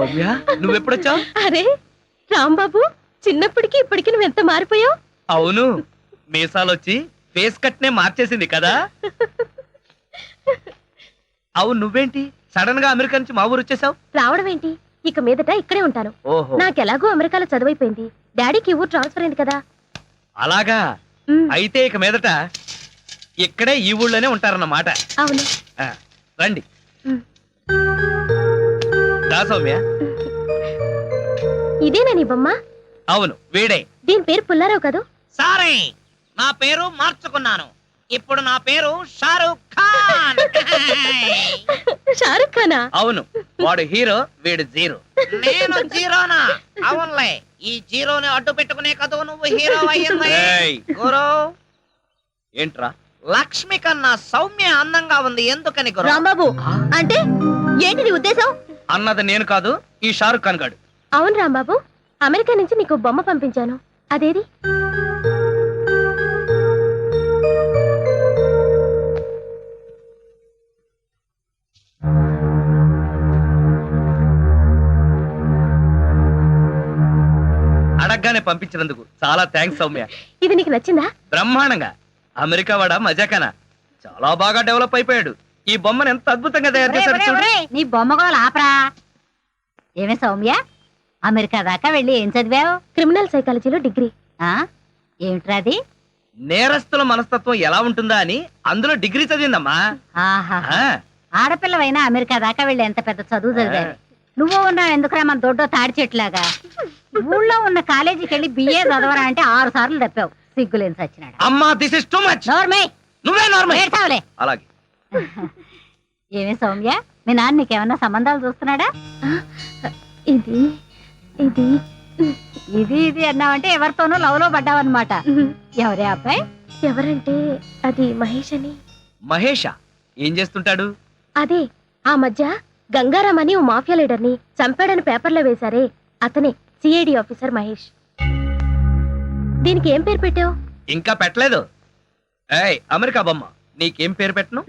సౌమ్య నువ్వెప్పుడొచ్చావు? అరే రాంబాబు, చిన్నప్పటికి ఇప్పటికి నువ్వు ఎంత మారిపోయావు. అవును, మీసాలొచ్చి ఫేస్ కట్ నే మార్చేసింది కదా. అవును, నువ్వేంటి సడన్ గా అమెరికా నుంచి మా ఊరు వచ్చేసావు? రావడం ఏంటి, ఇక మీదట ఇక్కడే ఉంటాను. ఓహో, నాకెలాగో అమెరికాలో చదువైపోయింది. డాడీకి ఊరు ట్రాన్స్ఫర్ అయింది కదా. అలాగా. అయితే ఇక మీదట ఇక్కడే ఈ ఊళ్ళోనే ఉంటారన్నమాట. అవును. రండి. దా సౌమ్య. ఇదేనా నీ బొమ్మ? అవును, వీడే. దీని పేరు పుల్లారావు కదూ? సారీ, నా పేరు మార్చుకున్నాను. ఇప్పుడు నా పేరు షారూక్ ఖాన్. షారుఖ్ ఖానా? అవును, వాడు హీరో, వీడు జీరో. నేను జీరోనా? అవునులే, ఈ జీరోని అడ్డు పెట్టుకునే కదా నువ్వు హీరో అయ్యింది. గురు, ఏంట్రా? లక్ష్మి కన్నా సౌమ్య అందంగా ఉంది, ఎందుకని గురు? రాంబాబు, అంటే ఏంటి నీ ఉద్దేశం? అన్నది నేను కాదు, ఈ షారుఖ్ ఖాన్ గాడు. అవును రాంబాబు, అమెరికా నుంచి నీకు బొమ్మ పంపించాను, అదేది? అడగ్గానే పంపించినందుకు చాలా థ్యాంక్స్ సౌమ్య. ఇది నీకు నచ్చిందా? బ్రహ్మాండంగా. అమెరికా వాడ మజాకనా చాలా బాగా డెవలప్ అయిపోయాడు. ఈ బొమ్మను ఎంత అద్భుతంగా తయారు చేశాడు చూడు. నీ బొమ్మ కూడా ఆపరా. ఏమే సౌమ్య, అమెరికా దాకా వెళ్ళి ఏం చదివావు? క్రిమినల్ సైకాలజీలో డిగ్రీ. ఏమిట్రాది? నేరస్తుల మనస్తత్వం ఎలా ఉంటుందా అని అందులో డిగ్రీ చదివిందమ్మా. ఆహా, ఆడపిల్లవైనా అమెరికా దాకా వెళ్ళి ఎంత పెద్ద చదువు చదివావు. నువ్వు ఉన్నావు ఎందుకురా మన దొడ్డో తాడి చెట్లాగా. ఊళ్ళో ఉన్న కాలేజీకి వెళ్ళి బిఏ చదవరా అంటే 6 సార్లు తప్పావు. సిగ్గులేని సచ్చినాడు. అమ్మా, దిస్ ఇస్ టూ మచ్. నోర్మే, నువ్వే నోర్మే. ఏడ్చావులే. అలాగే. ఏమే సౌమ్య, మీ నాన్న నీకేమన్నా సంబంధాలు చూస్తున్నాడా? ఇది ఇది ఇది ఇది అన్నావంటే ఎవరితోనూ లవ్ లో పడ్డావన్నమాట. ఎవరే అబ్బాయి? ఎవరంటే అది మహేష్ అని. మహేషా? ఏం చేస్తుంటాడు? అదే, ఆ మధ్య గంగారాం అని ఓ మాఫియా లీడర్ ని చంపాడని పేపర్లో వేశారే, అతనే సిఐడి ఆఫీసర్ మహేష్. దీనికి ఏం పేరు పెట్టావు? ఇంకా పెట్టలేదు. ఏయ్ అమెరికా బొమ్మ, నీకేం పేరు పెట్టను?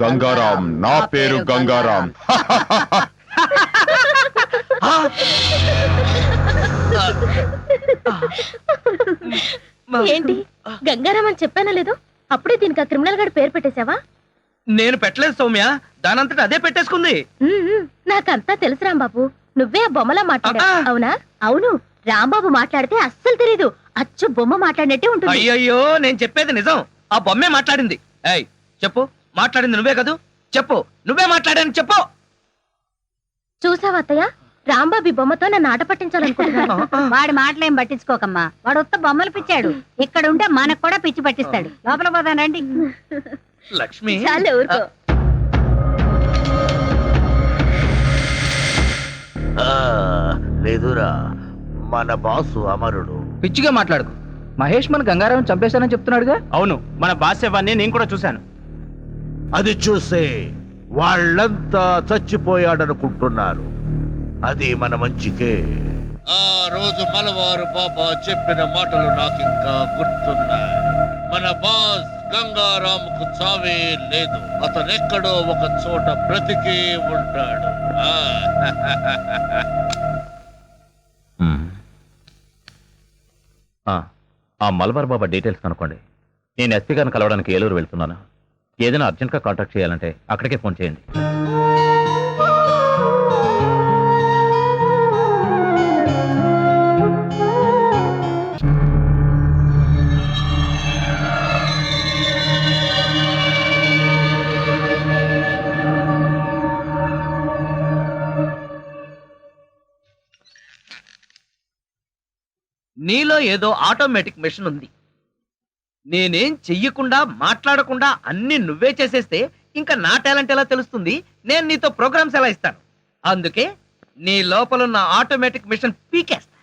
గంగారాం. నా పేరు గంగారాం. ఏంటి గంగారాం అని చెప్పానా లేదు? అప్పుడే దీనికి ఆ క్రిమినల్ గారి పేరు పెట్టేశావా? నేను పెట్టలేదు సౌమ్య, దానంతట అదే పెట్టేసుకుంది. నాకంతా తెలుసు రాంబాబు, నువ్వే ఆ బొమ్మలా మాట్లాడా. అవునా? అవును, రాంబాబు మాట్లాడితే అస్సలు తెలీదు, అచ్చు బొమ్మ మాట్లాడినట్టే ఉంటుంది. అయ్యయ్యో, నేను చెప్పేది నిజం, ఆ బొమ్మే మాట్లాడింది. ఏయ్ చెప్పు, మాట్లాడింది నువ్వే కదూ? చెప్పు, నువ్వే మాట్లాడాను చెప్పు. చూసావా అత్తయ్య, రాంబాబు ఈ బొమ్మతో నన్ను ఆట పట్టించాలనుకుంటున్నాను. వాడి మాటలేం పట్టించుకోకమ్మా, వాడు ఉత్త బొమ్మలు పిచ్చాడు. ఇక్కడ ఉంటే మనకు కూడా పిచ్చి పట్టిస్తాడు. లోపల పోదానండి. లక్ష్మి, చాలే ఊరుకో. లేదురా, మన బాసు అమరుడు. పిచ్చిగా మాట్లాడుకు. మహేష్ మన గంగారాం చంపేశానని చెప్తున్నాడుగా. అవును, మన బాస్ ఎవరిని నేను కూడా చూశాను. అది చూసే వాళ్ళంతా చచ్చిపోయాడనుకుంటున్నారు. అది మన మంచికే. ఆ రోజు మలవారు బాబా చెప్పిన మాటలు నాకింకా గుర్తున్నాయి. మన బాస్ గంగారాంకు చావే లేదు, అతనెక్కడో ఒక చోట బ్రతికే ఉంటాడు. ఆ మలబార్ బాబా డీటెయిల్స్ కనుక్కోండి. నేను ఎస్పీ గారిని కలవడానికి ఏలూరు వెళ్తున్నాను. ఏదైనా అర్జెంట్గా కాంటాక్ట్ చేయాలంటే అక్కడికే ఫోన్ చేయండి. నీలో ఏదో ఆటోమేటిక్ మెషిన్ ఉంది. నేనేం చెయ్యకుండా మాట్లాడకుండా అన్ని నువ్వే చేసేస్తే ఇంకా నా టాలెంట్ ఎలా తెలుస్తుంది? నేను నీతో ప్రోగ్రామ్స్ ఎలా ఇస్తాను? అందుకే నీ లోపలున్న ఆటోమేటిక్ మిషన్ పీకేస్తా.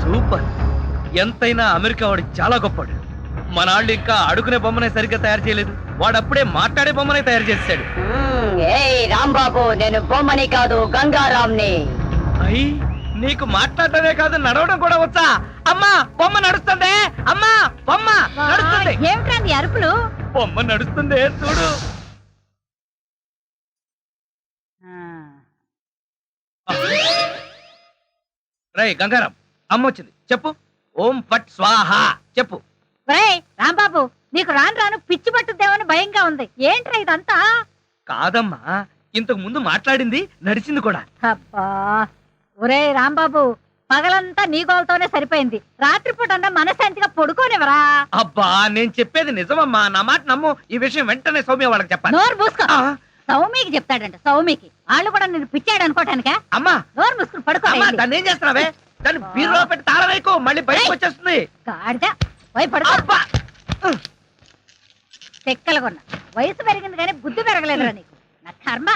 సూపర్. ఎంతైనా అమెరికా వాడు చాలా గొప్పవాడు. మన వాళ్ళు ఇంకా అడుగునే బొమ్మనే సరిగ్గా తయారు చేయలేదు, వాడప్పుడే మాట్లాడే బొమ్మనే తయారు చేశాడు. రాంబాబు, నేను బొమ్మని కాదు గంగారాంని. అయ్యి, నీకు మాట్లాడటమే కాదు నడవడం కూడా వచ్చా? అమ్మా బొమ్మ నడుస్తుంది, అమ్మా బొమ్మ నడుస్తుంది, ఏమిట్రా నీ అరుపులు? బొమ్మ నడుస్తుంది చూడు. రై గంగారాం, అమ్మ వచ్చింది, చెప్పు. ఓం ఫట్ స్వాహ చెప్పు. ఒరేయ్ రాంబాబు, నీకు రాను రాను పిచ్చి పట్టుద్దేమని భయంగా ఉంది. ఏంట్రా ఇదంతా? కాదమ్మా, ఇంతకు ముందు మాట్లాడింది నడిచింది కూడా. అబ్బా ఒరేయ్ రాంబాబు, పగలంతా నీ గోలతోనే సరిపోయింది. రాత్రిపూట అన్నా మనశాంతిగా పడుకోనివరా? అబ్బా నేను చెప్పేది నిజమమ్మా, నా మాట నమ్ము. ఈ విషయం వెంటనే సౌమ్య వాళ్ళకి చెప్పాలి. నోరు మూసుకో. ఆ, సౌమికి చెప్తాడంట. సౌమికి వాళ్ళు కూడా నేను పిచ్చాడు అనుకోటానికా? అమ్మా నోరు మూసుకుని పడుకో. అమ్మా దాన్ని ఏం చేస్తున్నావే? దాన్ని బీరులో పెట్టి తాళం వేయకు, మళ్ళీ బయటకు వచ్చేస్తుంది. గాడిద పోయి పడుకో. అబ్బా చెక్కలుగొన్న వయసు పెరిగింది కానీ బుద్ధి పెరగలేదురా నీకు. నా కర్మ.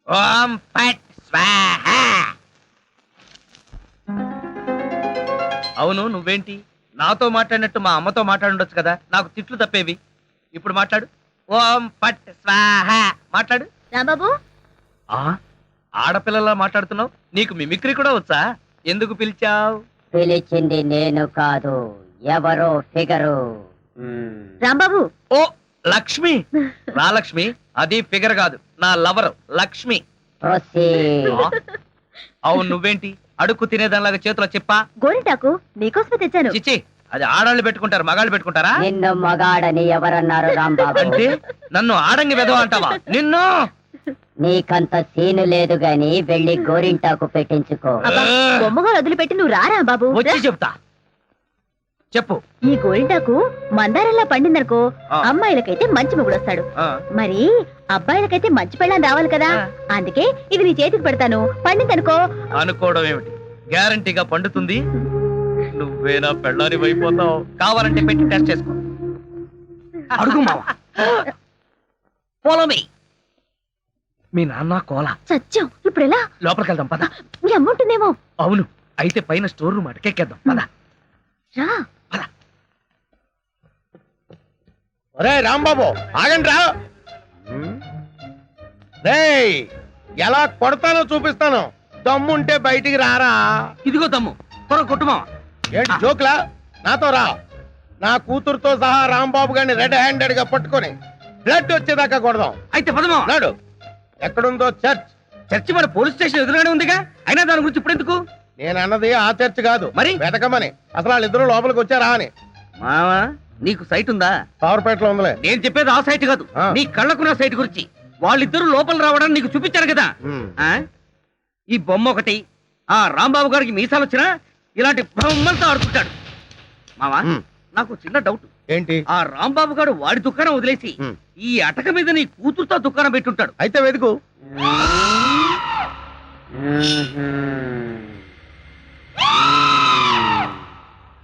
ఓం ఫట్ స్వాహ. అవును, నువ్వేంటి నాతో మాట్లాడినట్టు మా అమ్మతో మాట్లాడుండొచ్చు కదా, నాకు తిట్లు తప్పేవి. ఇప్పుడు మాట్లాడు. ఓం ఫట్ స్వాహ మాట్లాడు. రాంబాబు, ఆ ఆడపిల్లలా మాట్లాడుతున్నావు, నీకు మిమిక్రీ కూడా వచ్చా? ఎందుకు పిలిచావు? పిలిచింది నేను కాదు, ఎవరో ఫిగరు. రాంబాబు, ఓ లక్ష్మి. రా లక్ష్మి, అది ఫిగర్ కాదు, నా లవర్ లక్ష్మి. అవును, నువ్వేంటి అడుక్కు తినేదానిలాగా చేతిలో చెప్పా? గోరింటాకు నీకోసమే తెచ్చాను. చిచ్చి, అది ఆడాళ్ళు పెట్టుకుంటారు, మగాళ్ళు పెట్టుకుంటారా? నిన్ను మగాడని ఎవరన్నారు రాంబాబు? అంటే నన్ను ఆడంగి వెదవ అంటావా? నిన్ను నీకంత సీను లేదు గాని వెళ్ళి గోరింటాకు పెట్టించుకో. అబ్బా, బొమ్మగా వదిలిపెట్టి నువ్వు రా రాంబాబు. వచ్చి చెప్తా, చెప్పు. ఈ గోరింటాకు మందారంలా పండిందనుకో, ఆ. అమ్మాయిలకైతే మంచి మొగుడు వస్తాడు, ఆ, మరి అబ్బాయిలకైతే మంచి పెళ్ళాం రావాలి కదా. ఆ. అందుకే ఇది నీ చేతికి పెడతాను, పండిందనుకో. అనుకోవడం ఏమిటి, గ్యారంటీగా పండుతుంది. నువ్వేనా పెళ్ళాని అయిపోతావు. కావాలంటే పెట్టి టెస్ట్ చేసుకో. అడుగు మావా. Follow me. మీ నాన్న కోల. సత్యం, ఇప్పుడు ఎలా? లోపలికి వెళ్దాం పద. మీ అమ్మ ఉంటుందేమో. అవును, అయితే పైన స్టోర్ రూమ్ అటకెక్కేద్దాం పద. రా. ఒరే రాంబాబు ఆగండి రా. రేయ్, ఎలా కొడతానో చూపిస్తాను. దమ్ముంటే బయటికి రారా. ఇదిగో దమ్ము, త్వర కొట్టుమా. ఏంటి జోక్లా? నాతో రా. నా కూతురుతో సహా రాంబాబు గారిని రెడ్ హ్యాండెడ్ గా పట్టుకొని బ్లడ్ వచ్చేదాకా కొడదాం. అయితే పదమా. నాడు ఎక్కడుందో చర్చ్. చర్చి మన పోలీస్ స్టేషన్ ఎదురుగానే ఉందిగా, అయినా దాని గురించి ఇప్పుడు ఎందుకు? నేను అన్నది ఆ చర్చ్ కాదు, మరి? వెతకమని. అసలు వాళ్ళిద్దరూ లోపలికి వచ్చారా అని. మావా, నీకు సైట్ ఉందా? పవర్పేటలో ఉందిలే. నేను చెప్పేది ఆ సైట్ కాదు, ఆ. నీ కళ్ళకున్న సైట్ గురించి. వాళ్ళిద్దరూ లోపల రావడానికి నీకు చూపించారు కదా. ఉమ్. ఆ ఈ బొమ్మ ఒకటి, ఆ రాంబాబు గారికి మీసాలు వచ్చినా ఇలాంటి బొమ్మలతో ఆడుకుంటాడు. మావా, ఉమ్. నాకు చిన్న డౌట్. ఏంటి? ఆ రాంబాబు గారు వాడి దుకాణం వదిలేసి ఉమ్. ఈ అటక మీద నీ కూతురుతో దుకాణం పెట్టుంటాడు. అయితే వెతుకు.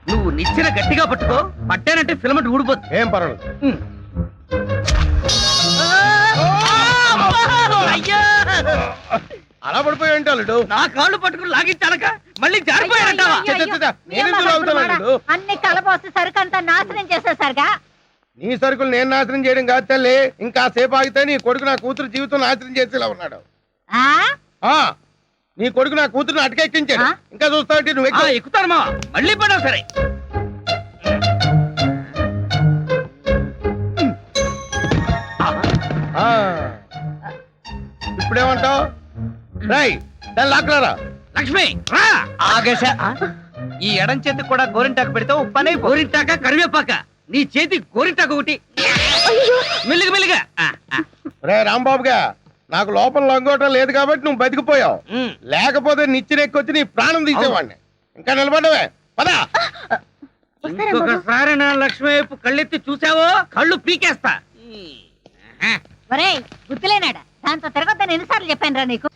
నువ్వు నిచ్చెన గట్టిగా పట్టుకో, పట్టానంటే ఫిలమెంట్ ఊడిపోద్ది. ఏం పర్వాలేదు. ఉమ్. అయ్యా! అలా పడిపోయి ఏంటి అల్లుడు? నా కాళ్ళు పట్టుకుని లాగించాలక మళ్ళీ జారిపోయారంటావా? చెత్త, చెత్త. నేను ఎందుకు లాగుతాను అల్లుడు? అన్ని కలబోసి సరుకంతా నాశనం చేసేసరిగా. నీ సరుకులు నేను నాశనం చేయడం కాదు తల్లి. ఇంకా సేపు ఆగితే నీ కొడుకు నా కూతురు జీవితం నాశనం చేసేలా ఉన్నాడు. ఆ? ఆ నీ కొడుకు నా కూతురుని అటకెక్కించాడు. ఆ? ఇంకా చూస్తావంటే నువ్వు ఎక్కువ. ఎక్కుతాను మా, మళ్ళీ పడవు సరే. ఆ. ఇప్పుడేమంటావు? రై దాన్ని లాక్కలారా. లక్ష్మి రా. ఆగేశా. ఈ ఎడం చేతికి కూడా గోరింటాకు పెడితే ఉప్పనే. గోరింటాక కరివేపాక, నీ చేతి గోరింటాకు ఒకటి. మెల్లిగా మెల్లిగా. రే రాంబాబుగా, నాకు లోపల లంగోటం లేదు కాబట్టి నువ్వు బతికిపోయావు. లేకపోతే నిచ్చినెక్కొచ్చి నీ ప్రాణం తీసేవాడిని. ఇంకా నిలబడవే పదా. ఇంకొకసారి నా లక్ష్మి వైపు కళ్ళెత్తి చూసావో కళ్ళు పీకేస్తా. ఒరేయ్ గుర్తులేనాడా, దాంతో తిరగొద్దని ఎన్నిసార్లు చెప్పాను రా నీకు.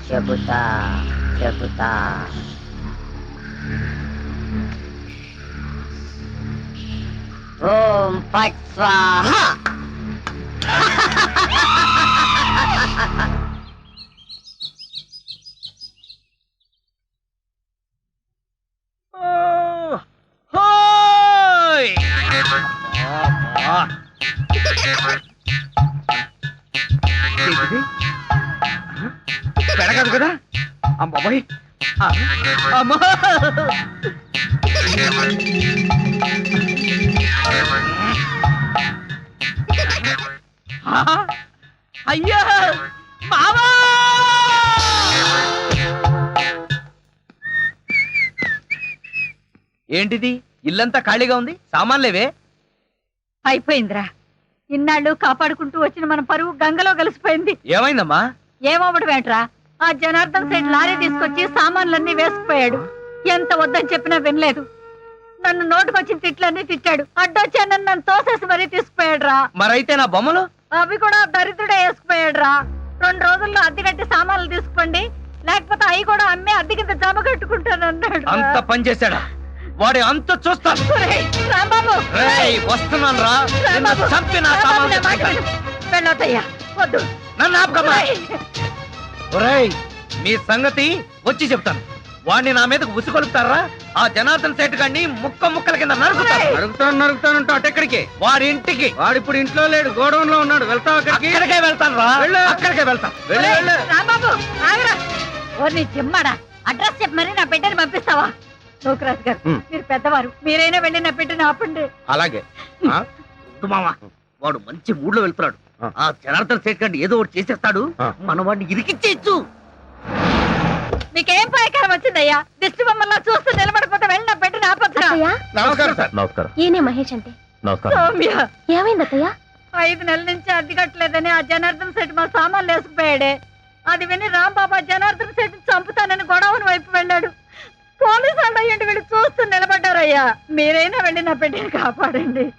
చెబుతా చెబుతా. ఓం ఫట్ స్వాహా. ఏంటిది? పెడగదు కదా అమ్మాయి అమ్మా అయ్యా మావా ఏంటిది ఇల్లంతా ఖాళీగా ఉంది సామాన్లేవే అయిపోయిందిరా. ఇన్నాళ్ళు కాపాడుకుంటూ వచ్చిన మన పరువు గంగలో కలిసిపోయింది. ఏమైందమ్మా ఏమవ్వడం ఏంట్రా, ఆ జనార్దన్ సైడ్ లారీ తీసుకొచ్చి సామాన్లన్నీ వేసుకుపోయాడు. ఎంత వద్దని చెప్పినా వినలేదు. నన్ను నోటుకొచ్చిన తిట్లన్నీ తిట్టాడు. అడ్డొచ్చానని నన్ను తోసేసి మరీ తీసుకుపోయాడు రా. మరైతే నా బొమ్మలు అవి కూడా దరిద్రుడే వేసుకుపోయాడు రా. 2 రోజుల్లో అద్దె కట్టి సామాన్లు తీసుకోండి, లేకపోతే అవి కూడా అమ్మి అద్దె కింద జమ కట్టుకుంటానన్నాడు. అంత పని చేశాడా? వాడి అంత చూస్తాను. రాంబాబు వస్తున్నాను రా నిన్ను చంపి నా సామాన్లు తెచ్చుకుంటాను. వెళ్ళొద్దయ్యా, వద్దు. నన్ను ఆపుకమ్మా. ఒరేయ్ మీ సంగతి వచ్చి చెప్తాను. వాడిని నా మీదకు ఉసుకొలుపుతారా? ఆ జనార్దన్ సేట్ గారిని ముక్కల కింద నరుకుతాను. అటెక్కడికి? వాడి ఇంటికి. వాడు ఇప్పుడు ఇంట్లో లేడు, గోడౌన్ లో ఉన్నాడు. వెళ్తావు అక్కడికే వెళ్తాను రా. అక్కడికే వెళ్తా. రాంబాబు ఆగరా. ఓ నీ చిమ్మడా, అడ్రస్ చెప్పి మరి నా బిడ్డని పంపిస్తావా? లోకరాజు గారు, మీరు పెద్దవారు, మీరైనా వెళ్ళి నా బిడ్డని ఆపండి. అలాగే మావా వాడు మంచి మూడ్ లో వెళ్తున్నాడు. ఆ జనార్దన్ సేట్ గారిని ఏదో ఒకటి చేసేస్తాడు. మనం వాడిని ఇరికిచ్చేయచ్చు. మీకేం పాయకారం వచ్చిందయ్యా? దిష్టి బొమ్మల్లా చూస్తూ నిలబడిపోతే వెళ్ళి నా బిడ్డని ఆపొచ్చురా. అత్తయ్య నమస్కారం సార్. నమస్కారం. ఈయనే మహేష్ అంటే. నమస్కారం. సౌమ్య, ఏమైంది అత్తయ్య? 5 నెలల నుంచి అద్దె కట్టలేదని ఆ జనార్దన్ సెట్ మా సామాన్లు వేసుకుపోయాడే. అది విని రాంబాబా జనార్దన్ సెట్ చంపుతానని గొడవని వైపు వెళ్ళాడు. పోలీసు వాళ్ళు అయ్యండి వీళ్ళు చూస్తూ నిలబడ్డారయ్యా. మీరైనా వెళ్ళి నా బిడ్డని కాపాడండి.